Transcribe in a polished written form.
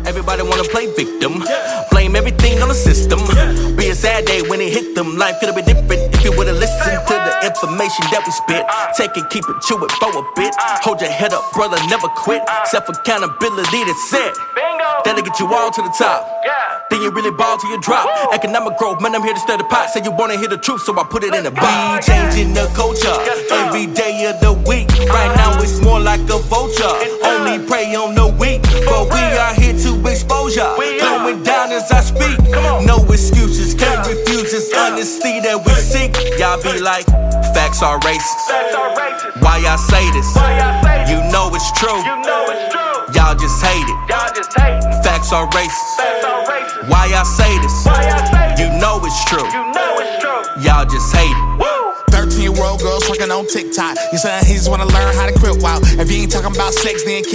Everybody wanna play victim, blame everything on the system. Be a sad day when it hit them. Life could've been different if you would've listened to the information that we spit. Take it, keep it, chew it for a bit. Hold your head up, brother, never quit. Self-accountability, that's it. That'll get you all to the top. Then you really ball till you drop. Economic growth, man, I'm here to stir the pot. Say you wanna hear the truth, so I put it in a beat. Changing the culture every day of the week. Right now it's more like a vulture. Only prey on the weak, but we are here to expose ya. Going down as I speak. No excuses, can't refuse this honesty that we seek. Y'all be like, facts are racist. Why y'all say this? You know it's true. Y'all just hate it. Facts are racist. Why y'all say this? You know it's true. Y'all just hate it. 13-year-old girls working on TikTok. You saying he just wanna learn how to crip walk. If you ain't talking about sex, then kick